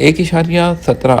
1.17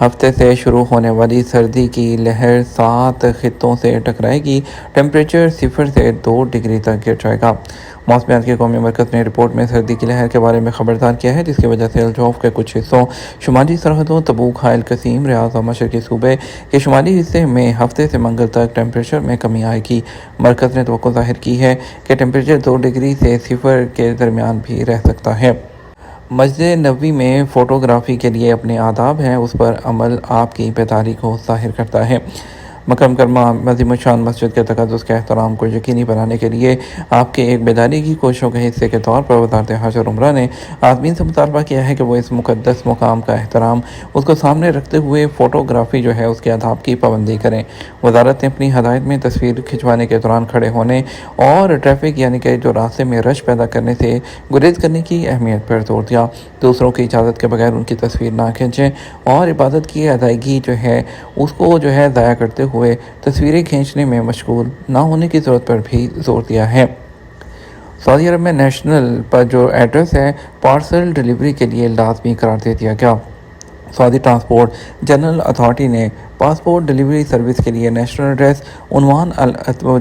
ہفتے سے شروع ہونے والی سردی کی لہر 7 خطوں سے ٹکرائے گی، ٹمپریچر 0 سے 2 ڈگری تک گر جائے گا۔ موسمیات کے قومی مرکز نے رپورٹ میں سردی کی لہر کے بارے میں خبردار کیا ہے، جس کی وجہ سے الجوف کے کچھ حصوں، شمالی سرحدوں، تبوک، حائل قسیم، ریاض اور مشرقی صوبے کے شمالی حصے میں ہفتے سے منگل تک ٹمپریچر میں کمی آئے گی۔ مرکز نے توقع ظاہر کی ہے کہ ٹمپریچر 2 ڈگری سے 0 کے درمیان بھی رہ سکتا ہے۔ مسجد نبوی میں فوٹوگرافی کے لیے اپنے آداب ہیں، اس پر عمل آپ کی بیداری کو ظاہر کرتا ہے۔ مکہ مکرمہ عظیم الشان مسجد کے تقدس کے احترام کو یقینی بنانے کے لیے آپ کے ایک بیداری کی کوششوں کے حصے کے طور پر وزارت حج اور عمرہ نے عازمین سے مطالبہ کیا ہے کہ وہ اس مقدس مقام کا احترام اس کو سامنے رکھتے ہوئے فوٹوگرافی جو ہے اس کے آداب کی پابندی کریں۔ وزارت نے اپنی ہدایت میں تصویر کھنچوانے کے دوران کھڑے ہونے اور ٹریفک یعنی کہ جو راستے میں رش پیدا کرنے سے گریز کرنے کی اہمیت پر زور دیا۔ دوسروں کی اجازت کے بغیر ان کی تصویر نہ کھینچیں اور عبادت کی ادائیگی جو ہے اس کو جو ہے ضائع کرتے ہوئے تصویریں کھینچنے میں مشغول نہ ہونے کی ضرورت پر بھی زور دیا ہے۔ سعودی عرب میں نیشنل پر جو ایڈریس ہے پارسل ڈیلیوری کے لیے لازمی قرار دے دیا گیا۔ سعودی ٹرانسپورٹ جنرل اتھارٹی نے پاسپورٹ ڈیلیوری سروس کے لیے نیشنل ایڈریس عنوان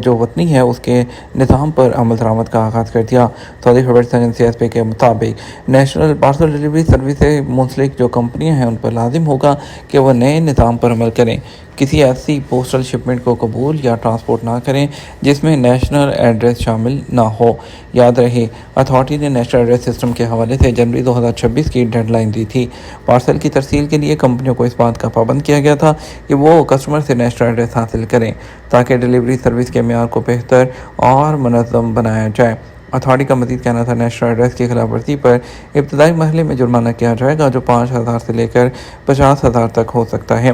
جو وطنی ہے اس کے نظام پر عمل درآمد کا آغاز کر دیا۔ سعودی خبررساں ایجنسی ایس پی کے مطابق نیشنل پارسل ڈیلیوری سروس سے منسلک جو کمپنیاں ہیں ان پر لازم ہوگا کہ وہ نئے نظام پر عمل کریں، کسی ایسی پوسٹل شپمنٹ کو قبول یا ٹرانسپورٹ نہ کریں جس میں نیشنل ایڈریس شامل نہ ہو۔ یاد رہے اتھارٹی نے نیشنل ایڈریس سسٹم کے حوالے سے جنوری 2026 کی ڈیڈ لائن دی تھی۔ پارسل کی ترسیل کے لیے کمپنیوں کو اس بات کا پابند کیا گیا تھا کہ وہ کسٹمر سے نیشنل ایڈریس حاصل کریں تاکہ ڈیلیوری سروس کے معیار کو بہتر اور منظم بنایا جائے۔ اتھارٹی کا مزید کہنا تھا نیشنل ایڈریس کی خلاف ورزی پر ابتدائی مرحلے میں جرمانہ کیا جائے گا جو 5,000 سے لے کر 50,000 تک ہو سکتا ہے۔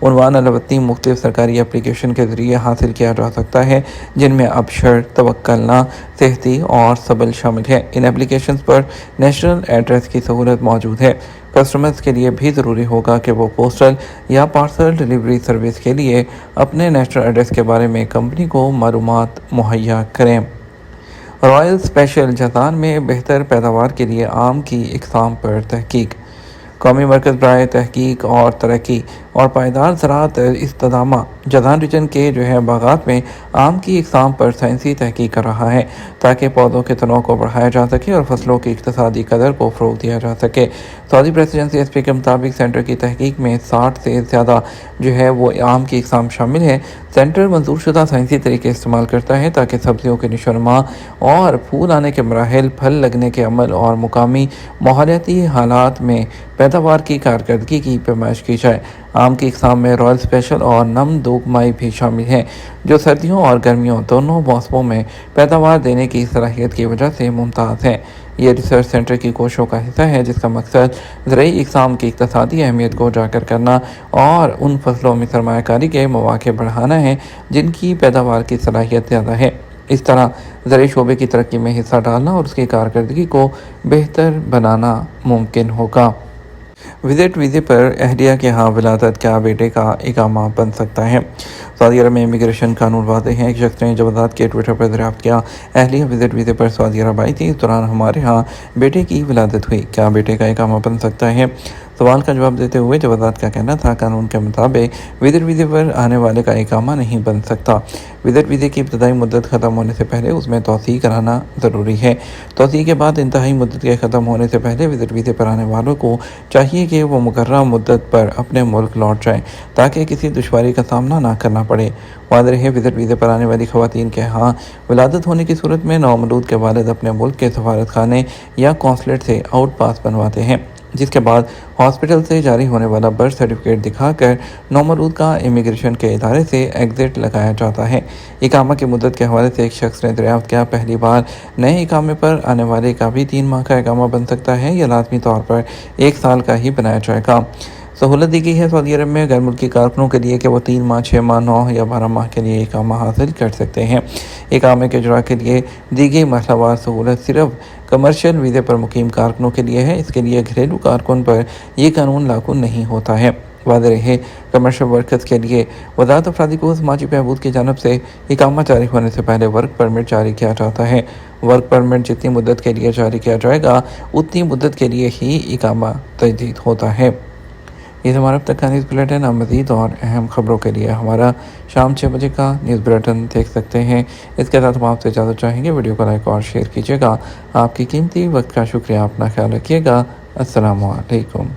عنوان الوطنی مختلف سرکاری اپلیکیشن کے ذریعے حاصل کیا جا سکتا ہے جن میں ابشر، توکلنا، صحتی اور سبل شامل ہے۔ ان اپلیکیشنز پر نیشنل ایڈریس کی سہولت موجود ہے۔ کسٹمرز کے لیے بھی ضروری ہوگا کہ وہ پوسٹل یا پارسل ڈیلیوری سروس کے لیے اپنے نیشنل ایڈریس کے بارے میں کمپنی کو معلومات مہیا کریں۔ رائل اسپیشل جازان میں بہتر پیداوار کے لیے آم کی اقسام پر تحقیق۔ قومی مرکز برائے تحقیق اور ترقی اور پائیدار زراعت استدامہ جازان ریجن کے جو ہے باغات میں آم کی اقسام پر سائنسی تحقیق کر رہا ہے تاکہ پودوں کے تنوع کو بڑھایا جا سکے اور فصلوں کی اقتصادی قدر کو فروغ دیا جا سکے۔ سعودی پریس ایجنسی ایس پی کے مطابق سینٹر کی تحقیق میں 60 سے زیادہ جو ہے وہ آم کی اقسام شامل ہے۔ سینٹر منظور شدہ سائنسی طریقے استعمال کرتا ہے تاکہ سبزیوں کے نشو و نما اور پھول آنے کے مراحل، پھل لگنے کے عمل اور مقامی ماحولیاتی حالات میں پیداوار کی کارکردگی کی پیمائش کی جائے۔ آم کی اقسام میں رائل اسپیشل اور نم دوگمائی بھی شامل ہیں جو سردیوں اور گرمیوں دونوں موسموں میں پیداوار دینے کی صلاحیت کی وجہ سے ممتاز ہیں۔ یہ ریسرچ سینٹر کی کوششوں کا حصہ ہے جس کا مقصد زرعی اقسام کی اقتصادی اہمیت کو اجاگر کرنا اور ان فصلوں میں سرمایہ کاری کے مواقع بڑھانا ہے جن کی پیداوار کی صلاحیت زیادہ ہے۔ اس طرح زرعی شعبے کی ترقی میں حصہ ڈالنا اور اس کی کارکردگی کو بہتر بنانا ممکن ہوگا۔ وزٹ ویزے پر اہلیہ کے ہاں ولادت کیا بیٹے کا اقامہ بن سکتا ہے؟ سعودی عرب میں امیگریشن قانون واضح ہے۔ ایک شخص نے جو وضاحت کے ٹویٹر پر دریافت کیا، اہلیہ وزٹ ویزے پر سعودی عرب آئی تھی، اس دوران ہمارے ہاں بیٹے کی ولادت ہوئی، کیا بیٹے کا اقامہ بن سکتا ہے؟ سوال کا جواب دیتے ہوئے جوازات کا کہنا تھا قانون کے مطابق وزٹ ویزے پر آنے والے کا اقامہ نہیں بن سکتا۔ وزٹ ویزے کی ابتدائی مدت ختم ہونے سے پہلے اس میں توسیع کرانا ضروری ہے۔ توسیع کے بعد انتہائی مدت کے ختم ہونے سے پہلے وزٹ ویزے پر آنے والوں کو چاہیے کہ وہ مقررہ مدت پر اپنے ملک لوٹ جائیں تاکہ کسی دشواری کا سامنا نہ کرنا پڑے۔ واضح ہے وزٹ ویزے پر آنے والی خواتین کے ہاں ولادت ہونے کی صورت میں نومولود کے والد اپنے ملک کے سفارت خانے یا قونصلیٹ سے آؤٹ پاس بنواتے ہیں، جس کے بعد ہاسپٹل سے جاری ہونے والا برتھ سرٹیفکیٹ دکھا کر نومولود کا امیگریشن کے ادارے سے ایگزٹ لگایا جاتا ہے۔ اقامہ کی مدت کے حوالے سے ایک شخص نے دریافت کیا، پہلی بار نئے اقامے پر آنے والے کا بھی 3 ماہ کا اقامہ بن سکتا ہے یا لازمی طور پر 1 سال کا ہی بنایا جائے گا؟ سہولت دی گئی ہے سعودی عرب میں غیر ملکی کارکنوں کے لیے کہ وہ 3 ماہ، 6 ماہ، 9 یا 12 ماہ کے لیے اقامہ حاصل کر سکتے ہیں۔ اقامے کے اجراء کے لیے دی گئی مرحلہ وار سہولت صرف کمرشل ویزے پر مقیم کارکنوں کے لیے ہے، اس کے لیے گھریلو کارکن پر یہ قانون لاگو نہیں ہوتا ہے۔ واضح رہے کمرشل ورکرز کے لیے وزارت افرادی کو سماجی بہبود کی جانب سے اقامہ جاری ہونے سے پہلے ورک پرمٹ جاری کیا جاتا ہے۔ ورک پرمٹ جتنی مدت کے لیے جاری کیا جائے گا اتنی مدت کے لیے ہی اقامہ تجدید ہوتا ہے۔ یہ ہمارا اب تک کا نیوز بلیٹن. اب مزید اور اہم خبروں کے لیے ہمارا شام 6 بجے کا نیوز بلیٹن دیکھ سکتے ہیں. اس کے ساتھ ہم آپ سے اجازت چاہیں گے. ویڈیو کو لائک اور شیئر کیجیے گا. آپ کی قیمتی وقت کا شکریہ. اپنا خیال رکھیے گا. السلام علیکم.